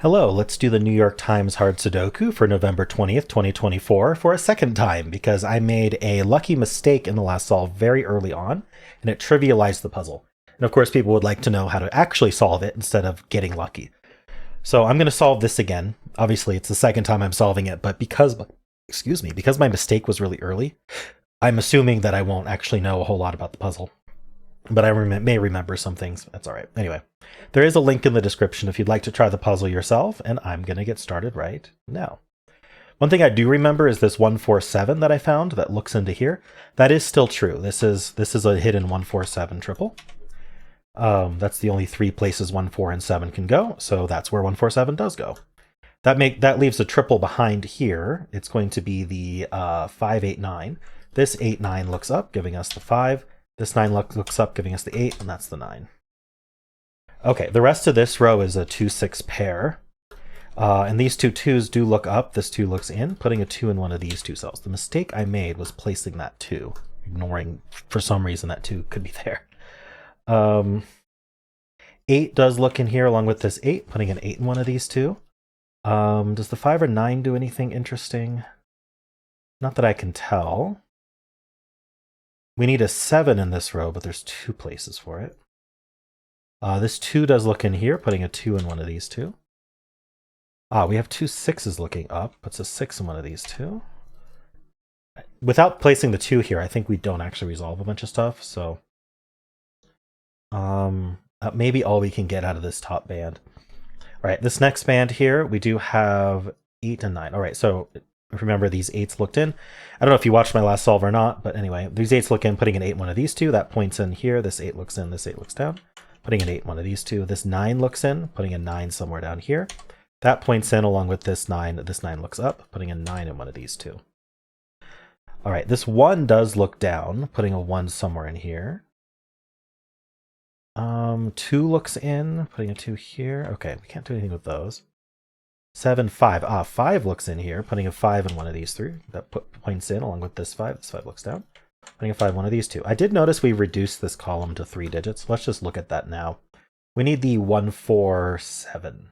Hello, let's do the New York Times hard Sudoku for November 20th, 2024 for a second time because I made a lucky mistake in the last solve very early on and it trivialized the puzzle. And of course, people would like to know how to actually solve it instead of getting lucky. So I'm going to solve this again. Obviously, it's the second time I'm solving it, but because my mistake was really early, I'm assuming that I won't actually know a whole lot about the puzzle. But I may remember some things. That's all right. Anyway, there is a link in the description if you'd like to try the puzzle yourself, and I'm going to get started right now. One thing I do remember is this 147 that I found that looks into here. That is still true. This is a hidden 147 triple. That's the only three places 1, 4, and 7 can go, so that's where 147 does go. That leaves a triple behind here. It's going to be the 5, 8, 9. This 8, 9 looks up, giving us the 5. This 9 looks up, giving us the 8, and that's the 9. Okay, the rest of this row is a 2, 6 pair. And these two 2s do look up. This 2 looks in, putting a 2 in one of these two cells. The mistake I made was placing that 2, ignoring, for some reason, that 2 could be there. 8 does look in here along with this 8, putting an 8 in one of these two. Does the 5 or 9 do anything interesting? Not that I can tell. We need a 7 in this row, but there's 2 places for it. This 2 does look in here, putting a 2 in one of these two. We have 2 6s looking up, puts a 6 in one of these two. Without placing the 2 here, I think we don't actually resolve a bunch of stuff, so maybe all we can get out of this top band. All right, this next band here, we do have 8 and 9. All right, so remember these 8s looked in. I don't know if you watched my last solve or not, but anyway, these 8s look in, putting an 8 in one of these two. That points in here. This 8 looks in, this 8 looks down, putting an 8 in one of these two. This 9 looks in, putting a 9 somewhere down here. That points in along with this 9. This 9 looks up, putting a 9 in one of these two. All right, this 1 does look down, putting a 1 somewhere in here. 2 looks in, putting a 2 here. Okay, we can't do anything with those. 7, 5. 5 looks in here, putting a 5 in one of these three. That points in along with this 5. This 5 looks down, putting a 5 in one of these two. I did notice we reduced this column to 3 digits. Let's just look at that now. We need the 1, 4, 7.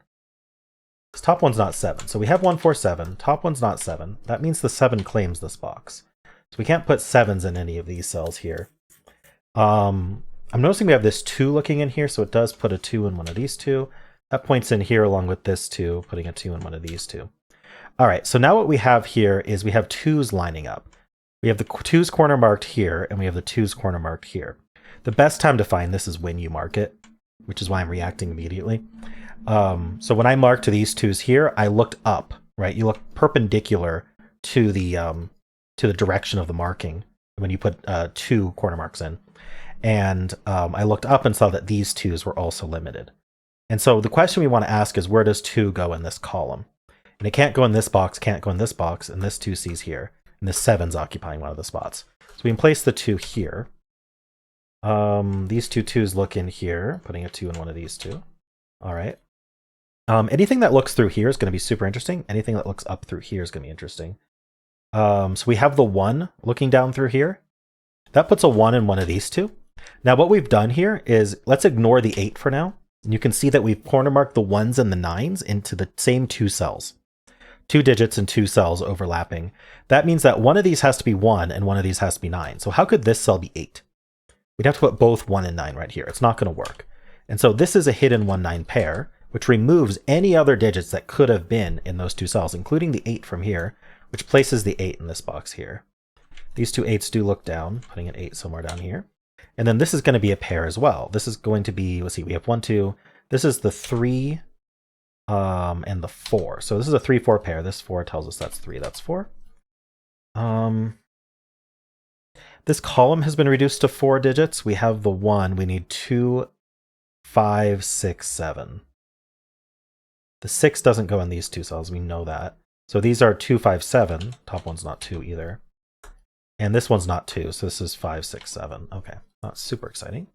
This top one's not 7. So we have 1, 4, 7. Top one's not 7. That means the 7 claims this box. So we can't put 7s in any of these cells here. I'm noticing we have this 2 looking in here, so it does put a 2 in one of these two. That points in here along with this 2, putting a 2 in one of these two. All right, so now what we have here is we have 2s lining up. We have the 2s corner marked here, and we have the 2s corner marked here. The best time to find this is when you mark it, which is why I'm reacting immediately. So when I marked these 2s here, I looked up, right? You look perpendicular to the direction of the marking when you put 2 corner marks in. And I looked up and saw that these 2s were also limited. And so the question we want to ask is, where does 2 go in this column? And it can't go in this box, can't go in this box, and this 2C's here. And this 7's occupying one of the spots. So we can place the 2 here. These two 2s look in here, putting a 2 in one of these two. All right. Anything that looks through here is going to be super interesting. Anything that looks up through here is going to be interesting. So we have the 1 looking down through here. That puts a 1 in one of these two. Now what we've done here is, let's ignore the 8 for now. And you can see that we've corner marked the 1s and the 9s into the same 2 cells. 2 digits and 2 cells overlapping. That means that one of these has to be 1 and one of these has to be 9. So how could this cell be 8? We'd have to put both 1 and 9 right here. It's not going to work. And so this is a hidden 1-9 pair, which removes any other digits that could have been in those 2 cells, including the 8 from here, which places the 8 in this box here. These 2 8s do look down, putting an 8 somewhere down here. And then this is going to be a pair as well. This is going to be, let's see, we have 1, 2. This is the 3 and the 4. So this is a 3, 4 pair. This 4 tells us that's 3, that's 4. This column has been reduced to 4 digits. We have the 1. We need 2, 5, 6, 7. The 6 doesn't go in these 2 cells. We know that. So these are 2, 5, 7. Top one's not 2 either. And this one's not 2. So this is 5, 6, 7. Okay. Not super exciting.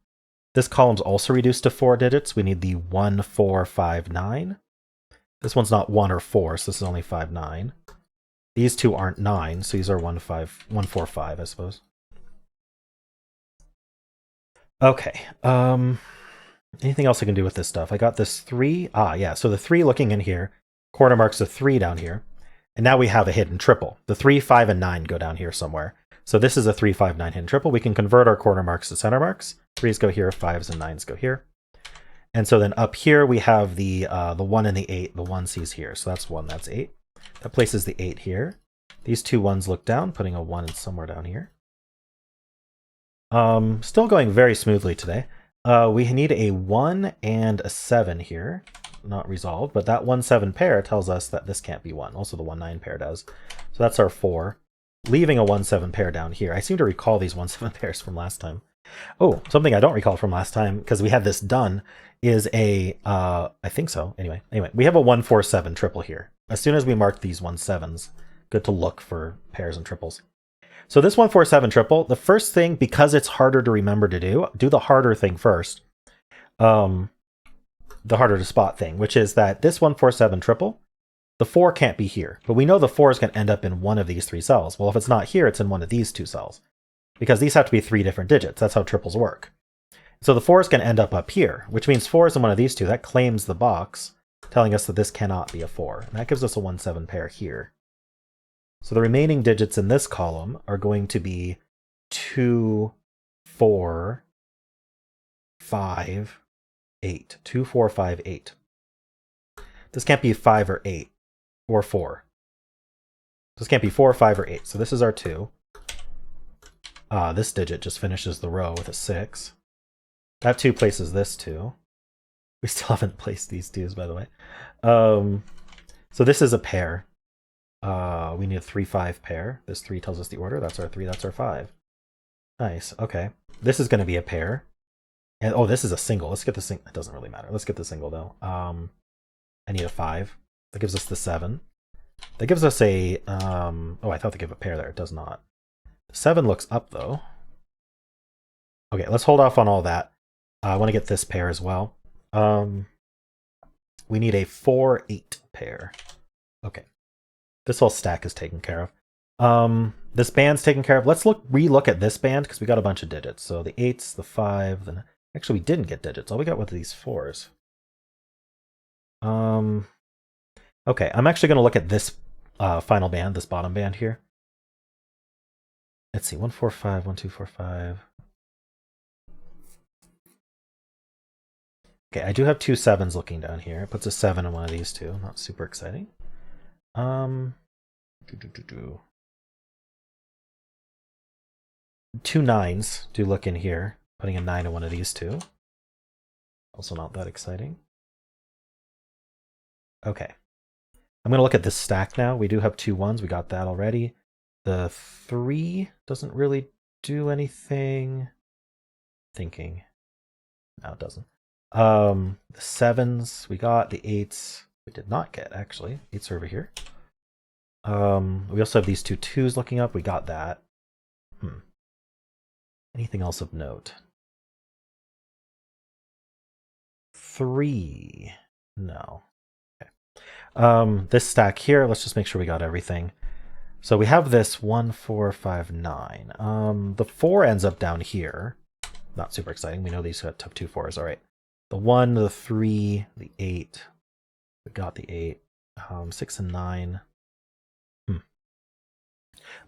This column's also reduced to 4 digits. We need the 1, 4, 5, 9. This one's not 1 or 4, so this is only 5, 9. These two aren't 9, so these are 1, 5, 1, 4, 5, I suppose. Okay. Anything else I can do with this stuff? I got this 3. Ah, yeah. So the 3 looking in here, corner marks a 3 down here. And now we have a hidden triple. The 3, 5, and 9 go down here somewhere. So this is a 3, 5, 9 hidden triple. We can convert our corner marks to center marks. 3s go here, 5s and 9s go here. And so then up here we have the 1 and the 8. The 1 sees here. So that's 1, that's 8. That places the 8 here. These two 1s look down, putting a 1 somewhere down here. Still going very smoothly today. We need a 1 and a 7 here. Not resolved, but that 1-7 pair tells us that this can't be 1. Also the 1-9 pair does. So that's our 4. Leaving a 1-7 pair down here. I seem to recall these 1-7 pairs from last time. Oh, something I don't recall from last time, because we had this done, is a, I think so. Anyway, we have a 1-4-7 triple here. As soon as we mark these 1-7s, good to look for pairs and triples. So this 1-4-7 triple, the first thing, because it's harder to remember to do the harder thing first. The harder to spot thing, which is that this 1-4-7 triple, the 4 can't be here. But we know the 4 is going to end up in one of these 3 cells. Well, if it's not here, it's in one of these 2 cells. Because these have to be 3 different digits. That's how triples work. So the 4 is going to end up here, which means 4 is in one of these 2. That claims the box, telling us that this cannot be a 4. And that gives us a 1-7 pair here. So the remaining digits in this column are going to be 2, 4, 5, 8. 2, 4, 5, 8. This can't be 5 or 8 or 4. This can't be 4, 5, or 8. So this is our 2. This digit just finishes the row with a 6. That 2 places this 2. We still haven't placed these 2s, by the way. So this is a pair. We need a 3-5 pair. This 3 tells us the order. That's our 3, that's our 5. Nice, okay. This is going to be a pair. And oh, this is a single. Let's get the single. It doesn't really matter. Let's get the single, though. I need a 5. That gives us the 7. That gives us a... oh, I thought they gave a pair there. It does not. 7 looks up, though. Okay, let's hold off on all that. I want to get this pair as well. We need a 4-8 pair. Okay. This whole stack is taken care of. This band's taken care of. Let's re-look at this band, because we got a bunch of digits. So the 8s, the 5, then... Actually, we didn't get digits. All we got were these 4s. Okay, I'm actually going to look at this final band, this bottom band here. Let's see, 1, 4, 5, 1, 2, 4, 5. Okay, I do have 2 7s looking down here. It puts a 7 in one of these 2. Not super exciting. 2 9s do look in here. Putting a 9 in one of these 2. Also not that exciting. Okay. I'm going to look at this stack now. We do have 2 1s. We got that already. The 3 doesn't really do anything. Thinking. No, it doesn't. The 7s we got. The 8s we did not get, actually. 8s are over here. We also have these 2 2s looking up. We got that. Anything else of note? 3. No. Okay. This stack here, let's just make sure we got everything. So we have this 1, 4, 5, 9. The 4 ends up down here. Not super exciting. We know these have 2 4s. All right. The 1, the 3, the 8. We got the 8. 6 and 9.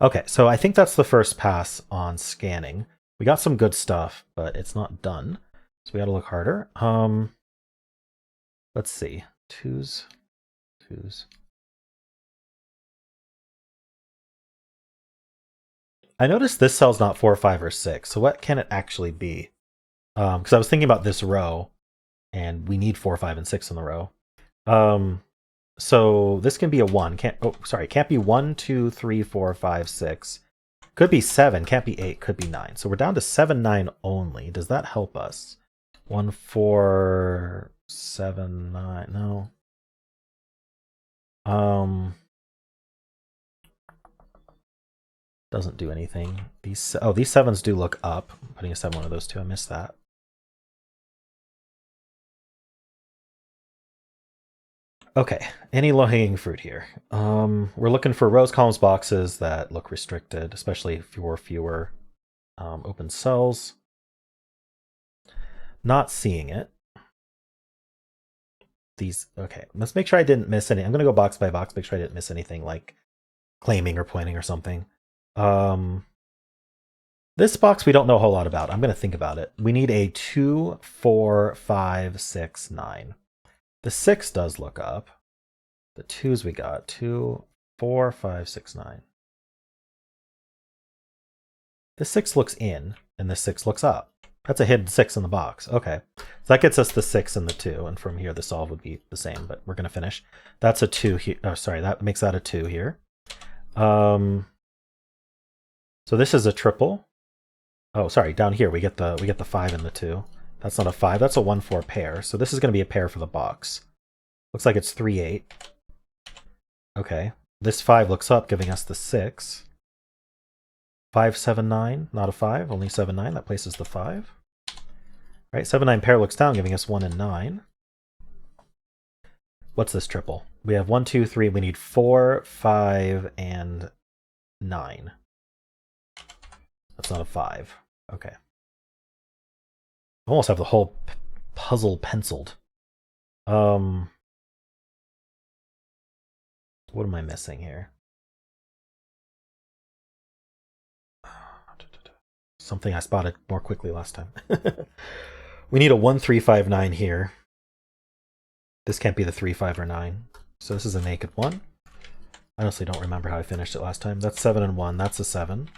Okay, so I think that's the first pass on scanning. We got some good stuff, but it's not done. So we got to look harder. Let's see. 2s. I noticed this cell's not 4, 5, or 6. So what can it actually be? Because I was thinking about this row, and we need 4, 5, and 6 in the row. So this can be a 1. Can't be 1, 2, 3, 4, 5, 6. Could be 7. Can't be 8. Could be 9. So we're down to 7, 9 only. Does that help us? 1, 4, 7, 9. No. Doesn't do anything. These 7s do look up. I'm putting a 7 one of those 2. I missed that. Okay, any low-hanging fruit here? We're looking for rows, columns, boxes that look restricted, especially for fewer open cells. Not seeing it. these. Okay, let's make sure I didn't miss any. I'm gonna go box by box, make sure I didn't miss anything like claiming or pointing or something. This box we don't know a whole lot about. I'm gonna think about it. We need a 2, 4, 5, 6, 9. The 6 does look up. The 2s we got 2, 4, 5, 6, 9. The 6 looks in, and the 6 looks up. That's a hidden 6 in the box. Okay. So that gets us the 6 and the 2, and from here the solve would be the same, but we're going to finish. That's a 2 here. Oh, sorry, that makes that a 2 here. So this is a triple. Oh, sorry, down here we get the 5 and the 2. That's not a 5, that's a 1-4 pair. So this is going to be a pair for the box. Looks like it's 3-8. Okay. This 5 looks up, giving us the 6. 5, 7, 9, not a 5, only 7, 9. That places the 5. Right, 7, 9 pair looks down, giving us 1 and 9. What's this triple? We have 1, 2, 3. We need 4, 5, and 9. That's not a 5. Okay. I almost have the whole puzzle penciled. What am I missing here? Something I spotted more quickly last time. We need a 1, 3, 5, 9 here. This can't be the 3, 5, or 9. So this is a naked 1. I honestly don't remember how I finished it last time. That's 7 and 1. That's a 7.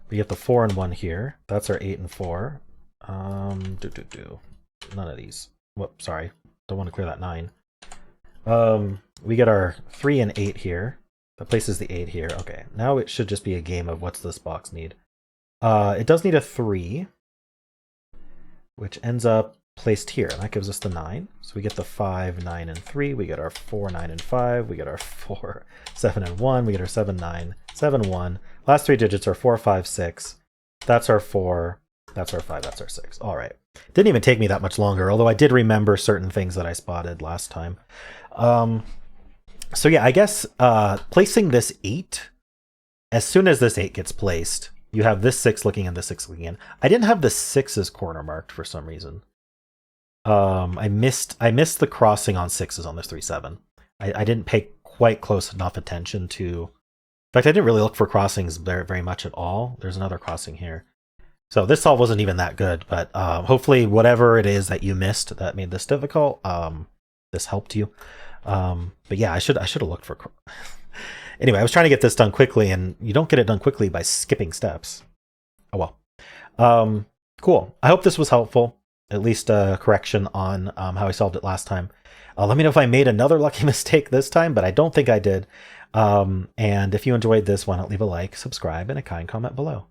We get the 4 and 1 here. That's our 8 and 4. None of these. Whoop, sorry. Don't want to clear that 9. We get our 3 and 8 here. That places the 8 here. Okay, now it should just be a game of what's this box need. It does need a 3, which ends up placed here, and that gives us the 9. So we get the 5, 9, and 3. We get our 4, 9, and 5. We get our 4, 7, and 1. We get our 7, 9, 7, 1. Last 3 digits are 4, 5, 6. That's our 4. That's our 5. That's our 6. All right. Didn't even take me that much longer, although I did remember certain things that I spotted last time. So yeah, I guess placing this 8, as soon as this 8 gets placed, you have this 6 looking in, this 6 looking in. I didn't have the 6's corner marked for some reason. I missed the crossing on 6's on this 3, 7. I didn't pay quite close enough attention to... In fact, I didn't really look for crossings very much at all. There's another crossing here. So this solve wasn't even that good, but hopefully whatever it is that you missed that made this difficult, this helped you. But yeah, I should have looked for... Anyway, I was trying to get this done quickly, and you don't get it done quickly by skipping steps. Oh well. Cool. I hope this was helpful. At least a correction on how I solved it last time. Let me know if I made another lucky mistake this time, but I don't think I did. And if you enjoyed this, why not leave a like, subscribe, and a kind comment below.